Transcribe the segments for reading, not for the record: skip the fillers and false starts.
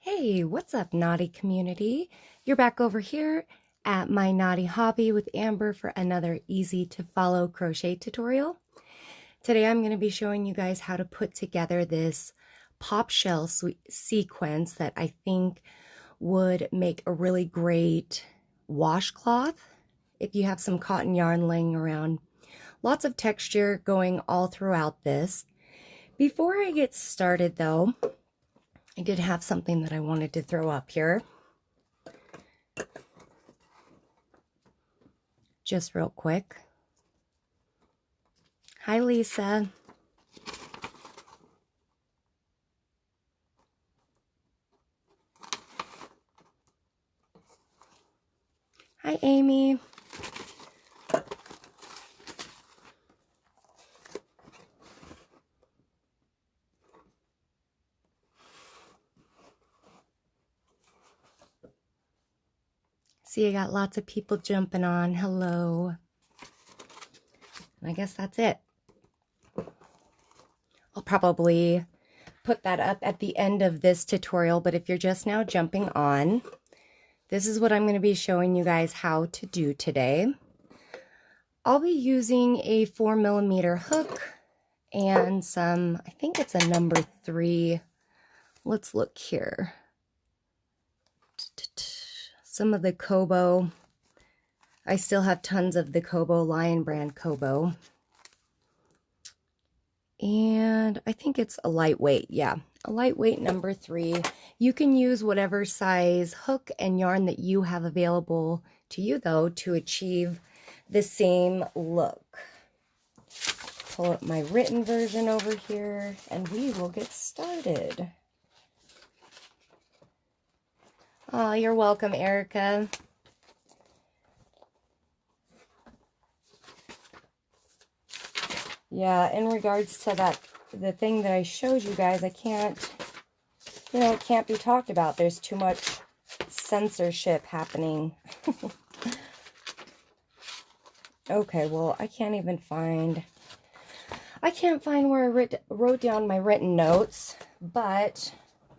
Hey, what's up, naughty community? You're back over here at My Naughty Hobby with Amber for another easy to follow crochet tutorial. Today I'm going to be showing you guys how to put together this pop shell sequence that I think would make a really great washcloth if you have some cotton yarn laying around. Lots of texture going all throughout this. Before I get started though, I did have something that I wanted to throw up here. Just real quick. Hi, Lisa. Hi, Amy. See, I got lots of people jumping on. Hello. And I guess that's it. I'll probably put that up at the end of this tutorial, but if you're just now jumping on, this is what I'm going to be showing you guys how to do today. I'll be using a 4mm hook and some, I think it's a number 3. Let's look here. Some of the Kobo. I still have tons of the Kobo, Lion brand Kobo. And I think it's a lightweight, yeah, a lightweight number 3. You can use whatever size hook and yarn that you have available to you, though, to achieve the same look. Pull up my written version over here, and we will get started. Oh, you're welcome, Erica. Yeah, in regards to that, the thing that I showed you guys, I can't, it can't be talked about. There's too much censorship happening. Okay, well, I can't find where I wrote down my written notes, but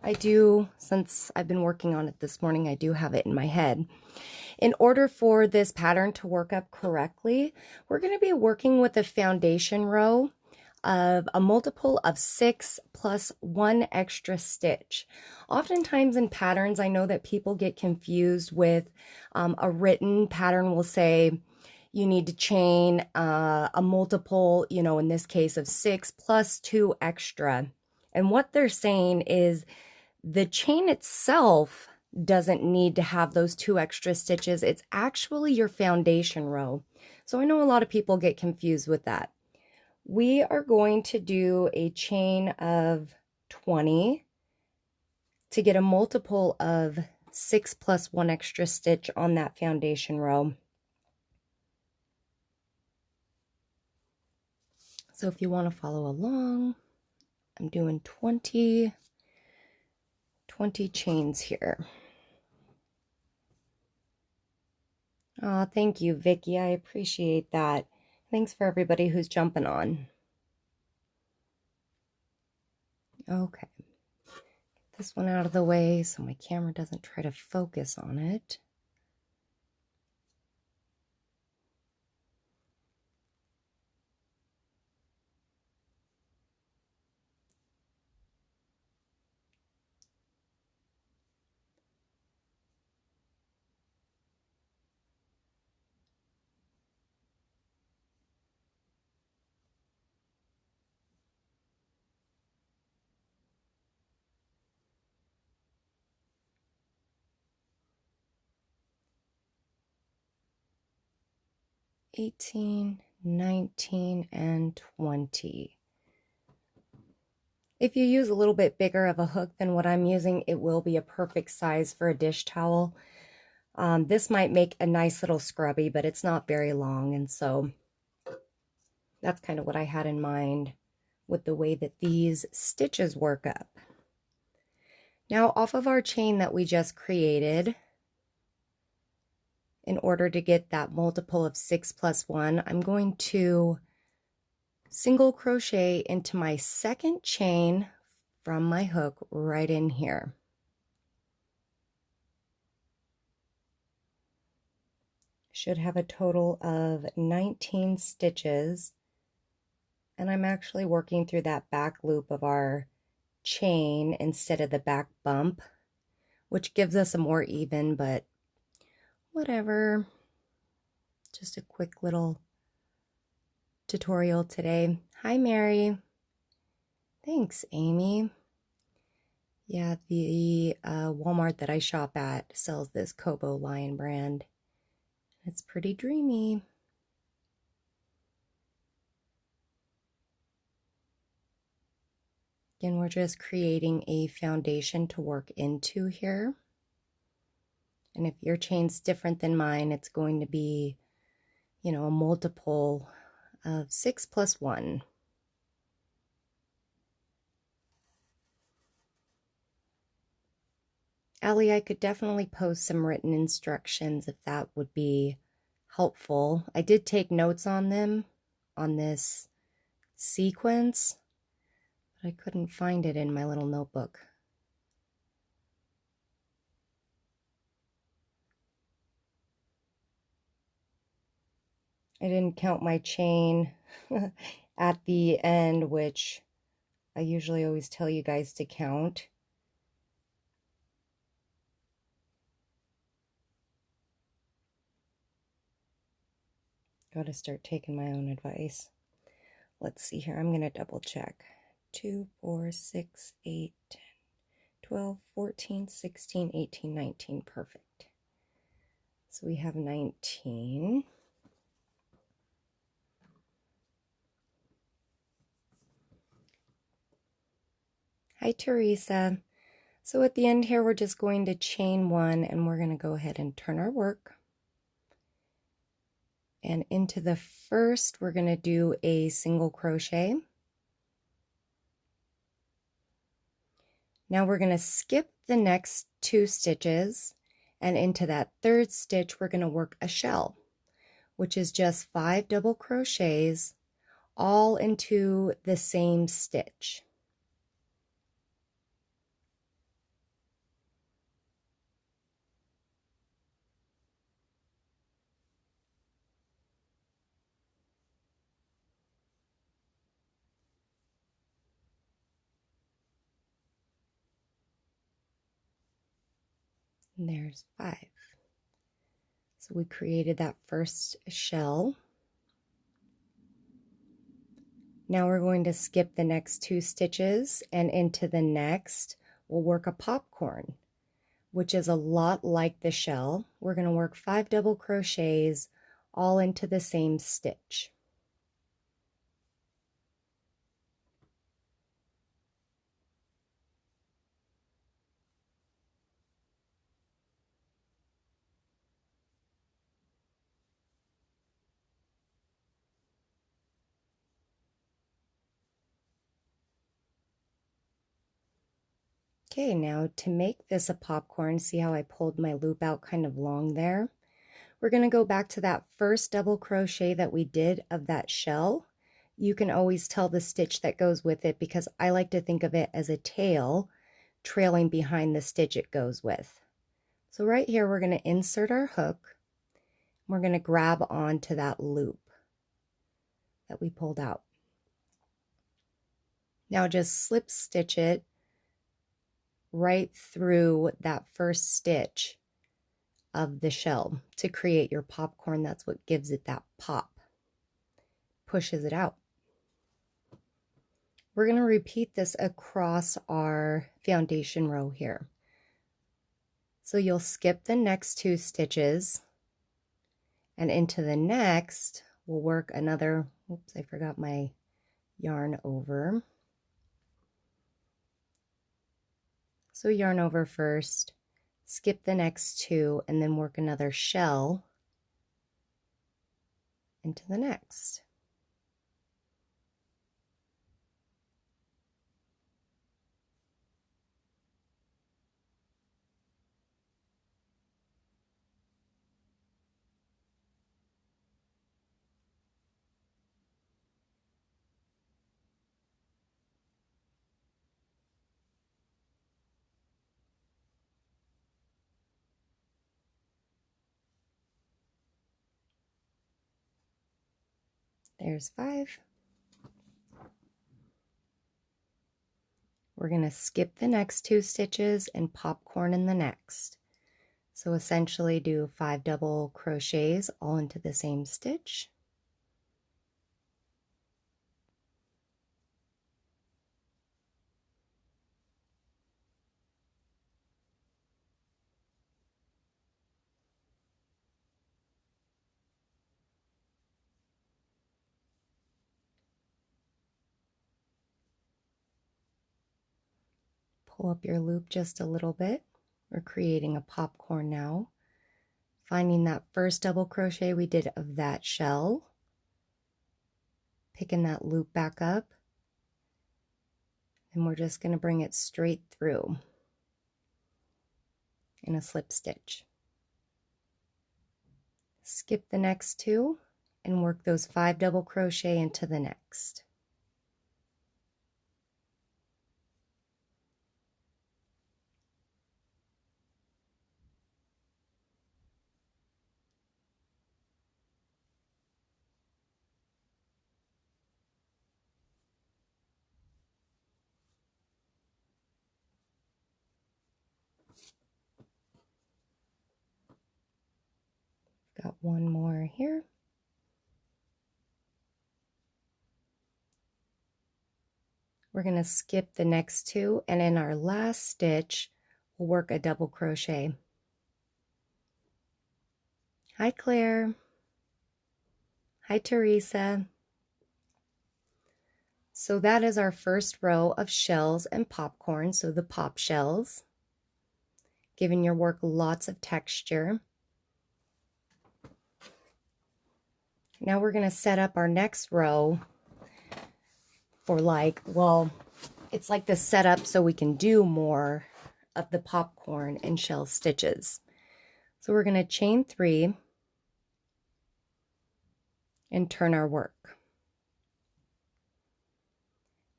I do, since I've been working on it this morning, I do have it in my head. In order for this pattern to work up correctly, we're going to be working with a foundation row of a multiple of 6 plus 1 extra stitch. Oftentimes in patterns, I know that people get confused with a written pattern will say you need to chain a multiple, in this case of 6 plus 2 extra. And what they're saying is the chain itself doesn't need to have those 2 extra stitches. It's actually your foundation row. So I know a lot of people get confused with that. We are going to do a chain of 20 to get a multiple of 6 plus 1 extra stitch on that foundation row. So if you want to follow along, I'm doing 20 chains here. Oh, thank you, Vicky. I appreciate that. Thanks for everybody who's jumping on. Okay. Get this one out of the way so my camera doesn't try to focus on it. $18, $19, and $20. If you use a little bit bigger of a hook than what I'm using, it will be a perfect size for a dish towel. This might make a nice little scrubby, but it's not very long, and so that's kind of what I had in mind with the way that these stitches work up. Now, off of our chain that we just created, in order to get that multiple of 6 plus 1, I'm going to single crochet into my second chain from my hook right in here. Should have a total of 19 stitches, and I'm actually working through that back loop of our chain instead of the back bump, which gives us a more even, but whatever. Just a quick little tutorial today. Hi, Mary. Thanks, Amy. Yeah, the Walmart that I shop at sells this Kobo Lion brand. It's pretty dreamy. Again, we're just creating a foundation to work into here. And if your chain's different than mine, it's going to be, you know, a multiple of 6 plus 1. Allie, I could definitely post some written instructions if that would be helpful. I did take notes on them, on this sequence, but I couldn't find it in my little notebook. I didn't count my chain at the end, which I usually always tell you guys to count. Got to start taking my own advice. Let's see here. I'm going to double check. 2, 4, 6, 8, 10, 12, 14, 16, 18, 19. Perfect. So we have 19. Hi, Teresa. So at the end here, we're just going to chain 1, and we're going to go ahead and turn our work. And into the first, we're going to do a single crochet. Now we're going to skip the next 2 stitches, and into that 3rd stitch, we're going to work a shell, which is just 5 double crochets all into the same stitch. And there's 5. So we created that first shell. Now we're going to skip the next 2 stitches, and into the next we'll work a popcorn, which is a lot like the shell. We're going to work 5 double crochets all into the same stitch. Okay, now to make this a popcorn, see how I pulled my loop out kind of long there? We're going to go back to that first double crochet that we did of that shell. You can always tell the stitch that goes with it because I like to think of it as a tail trailing behind the stitch it goes with. So right here, we're going to insert our hook. We're going to grab onto that loop that we pulled out. Now just slip stitch it right through that first stitch of the shell to create your popcorn. That's what gives it that pop, pushes it out. We're going to repeat this across our foundation row here. So you'll skip the next 2 stitches, and into the next we'll work another, oops, I forgot my yarn over. So yarn over first, skip the next 2, and then work another shell into the next. There's 5. We're going to skip the next 2 stitches and popcorn in the next. So essentially do 5 double crochets all into the same stitch. Pull up your loop just a little bit. We're creating a popcorn now. Finding that first double crochet we did of that shell, picking that loop back up, and we're just going to bring it straight through in a slip stitch. Skip the next 2 and work those 5 double crochet into the next. Got one more here. We're going to skip the next 2, and in our last stitch we'll work a double crochet. Hi Claire. Hi Teresa. So that is our first row of shells and popcorn, so the pop shells, giving your work lots of texture. Now we're going to set up our next row for it's like the setup so we can do more of the popcorn and shell stitches. So we're going to chain 3 and turn our work.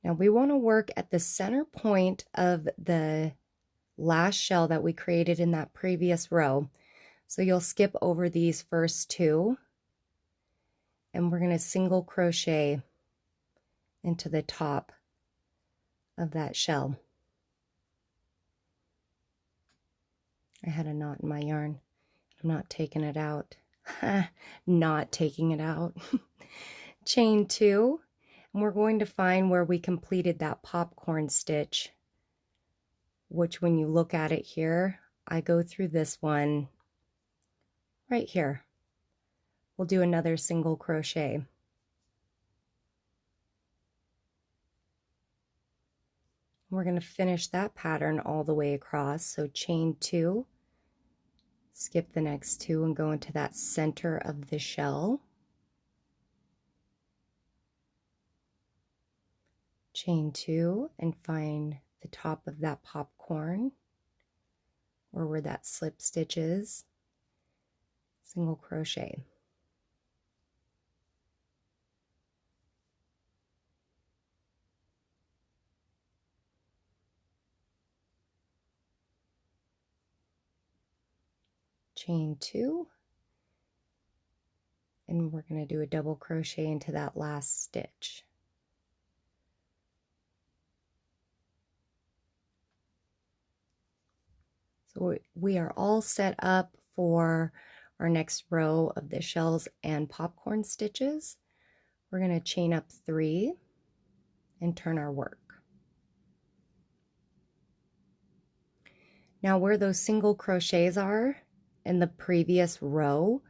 Now we want to work at the center point of the last shell that we created in that previous row. So you'll skip over these first 2 and we're going to single crochet into the top of that shell. I had a knot in my yarn. I'm not taking it out. Not taking it out. Chain 2, and we're going to find where we completed that popcorn stitch, which when you look at it here, I go through this one right here. We'll do another single crochet. We're going to finish that pattern all the way across. So chain 2, skip the next 2 and go into that center of the shell. Chain 2 and find the top of that popcorn or where that slip stitch is. Single crochet. Chain 2, and we're going to do a double crochet into that last stitch. So we are all set up for our next row of the shells and popcorn stitches. We're going to chain up 3 and turn our work. Now where those single crochets are in the previous row,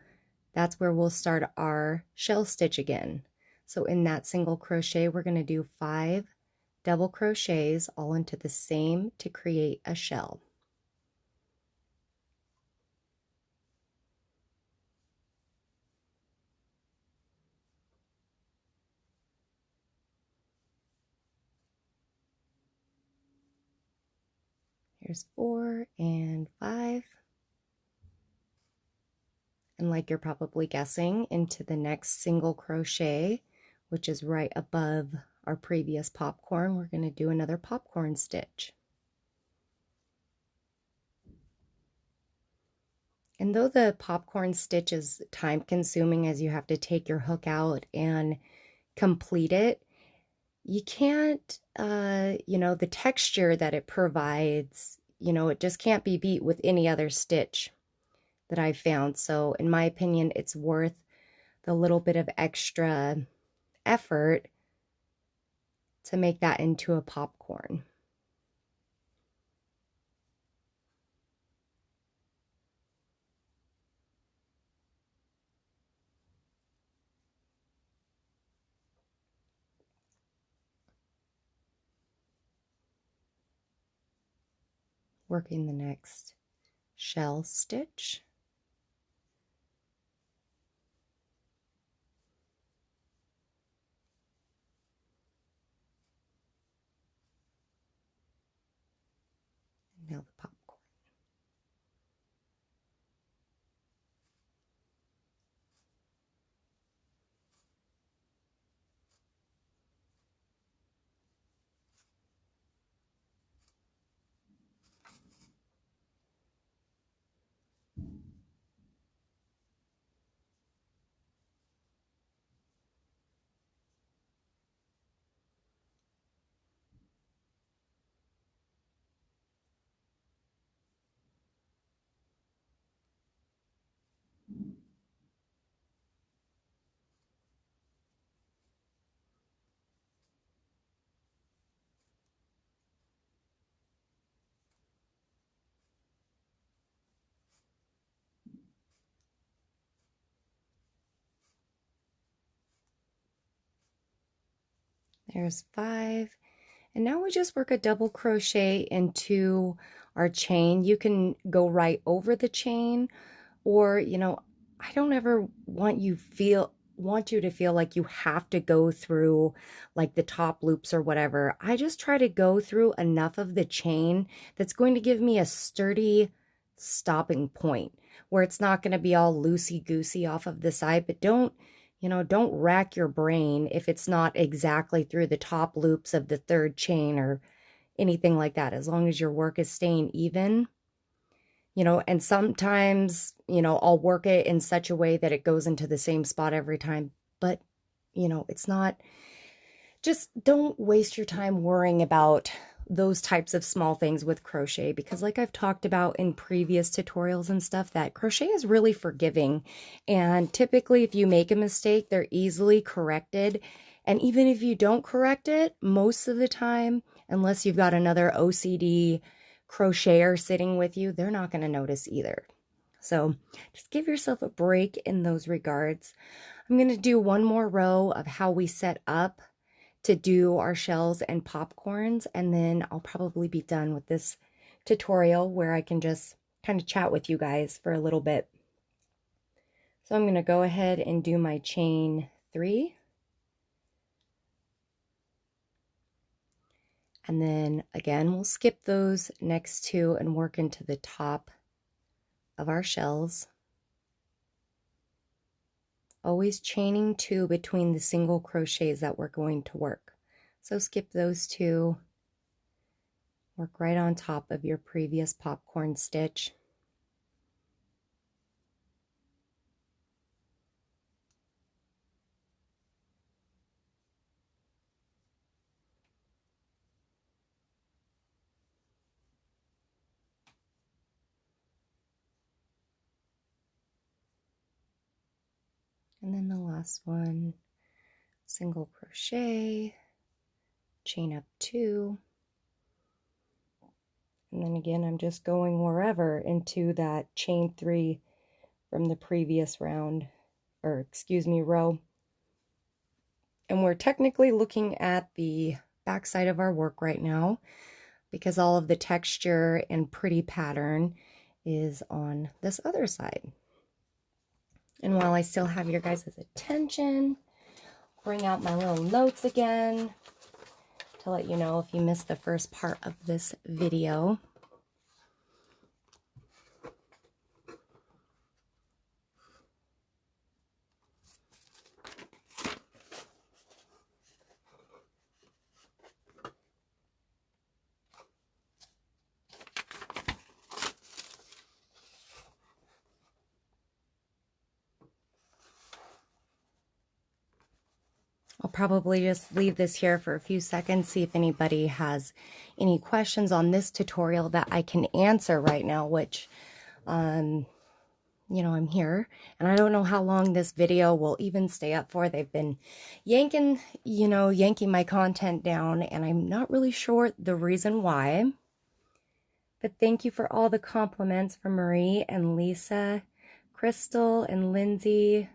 that's where we'll start our shell stitch again. So in that single crochet, we're going to do 5 double crochets all into the same to create a shell. Here's 4 and 5. And like you're probably guessing, into the next single crochet, which is right above our previous popcorn, we're going to do another popcorn stitch. And though the popcorn stitch is time consuming as you have to take your hook out and complete it, you can't, you know, the texture that it provides, you know, it just can't be beat with any other stitch that I've found. So in my opinion, it's worth the little bit of extra effort to make that into a popcorn. Working the next shell stitch. Now the popcorn. There's 5. And now we just work a double crochet into our chain. You can go right over the chain, or, you know, I don't ever want you to feel like you have to go through like the top loops or whatever. I just try to go through enough of the chain that's going to give me a sturdy stopping point where it's not going to be all loosey-goosey off of the side. But don't, you know, don't rack your brain if it's not exactly through the top loops of the 3rd chain or anything like that. As long as your work is staying even, you know, and sometimes, you know, I'll work it in such a way that it goes into the same spot every time. But, you know, it's not, just don't waste your time worrying about those types of small things with crochet, because like I've talked about in previous tutorials and stuff, that crochet is really forgiving. And typically if you make a mistake, they're easily corrected. And even if you don't correct it, most of the time, unless you've got another OCD crocheter sitting with you, they're not going to notice either. So just give yourself a break in those regards. I'm going to do one more row of how we set up to do our shells and popcorns, and then I'll probably be done with this tutorial where I can just kind of chat with you guys for a little bit. So I'm going to go ahead and do my chain 3. And then again, we'll skip those next 2 and work into the top of our shells. Always chaining 2 between the single crochets that we're going to work. So skip those 2. Work right on top of your previous popcorn stitch. And then the last one, single crochet, chain up 2. And then again, I'm just going wherever into that chain 3 from the previous round, or excuse me, row. And we're technically looking at the back side of our work right now, because all of the texture and pretty pattern is on this other side. And while I still have your guys' attention, bring out my little notes again to let you know if you missed the first part of this video. I'll probably just leave this here for a few seconds, see if anybody has any questions on this tutorial that I can answer right now, which, you know, I'm here, and I don't know how long this video will even stay up for. They've been yanking my content down, and I'm not really sure the reason why. But thank you for all the compliments from Marie and Lisa, Crystal and Lindsay.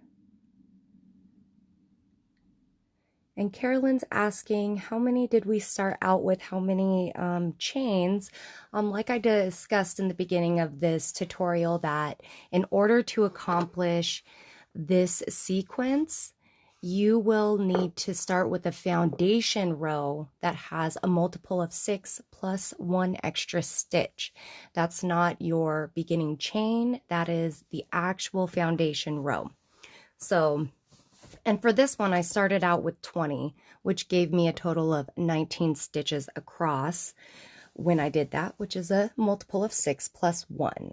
And Carolyn's asking, how many did we start out with? How many chains? Like I discussed in the beginning of this tutorial, that in order to accomplish this sequence, you will need to start with a foundation row that has a multiple of 6 plus 1 extra stitch. That's not your beginning chain. That is the actual foundation row. So, and for this one, I started out with 20, which gave me a total of 19 stitches across when I did that, which is a multiple of 6 plus 1.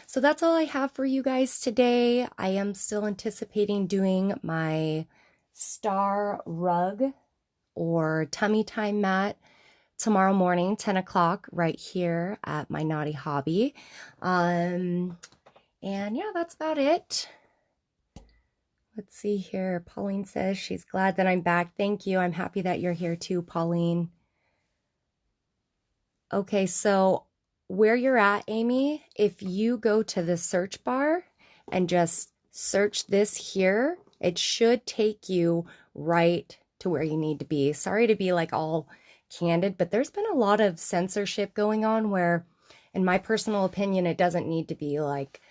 So that's all I have for you guys today. I am still anticipating doing my star rug or tummy time mat tomorrow morning, 10 o'clock, right here at my Naughty Hobby. And yeah, that's about it. Let's see here. Pauline says she's glad that I'm back. Thank you. I'm happy that you're here too, Pauline. Okay, so where you're at, Amy, if you go to the search bar and just search this here, it should take you right to where you need to be. Sorry to be like all candid, but there's been a lot of censorship going on where, in my personal opinion, it doesn't need to be. Like,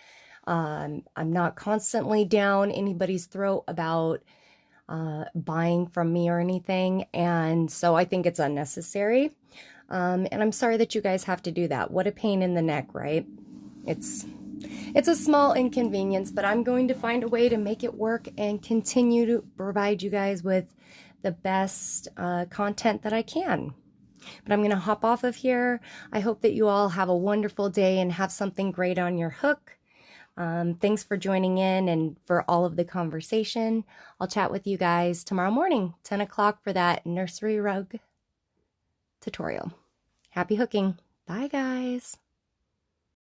I'm not constantly down anybody's throat about buying from me or anything, and so I think it's unnecessary. And I'm sorry that you guys have to do that. What a pain in the neck, right? It's a small inconvenience, but I'm going to find a way to make it work and continue to provide you guys with the best content that I can. But I'm going to hop off of here. I hope that you all have a wonderful day and have something great on your hook. Thanks for joining in and for all of the conversation. I'll chat with you guys tomorrow morning, 10 o'clock, for that nursery rug tutorial. Happy hooking. Bye, guys.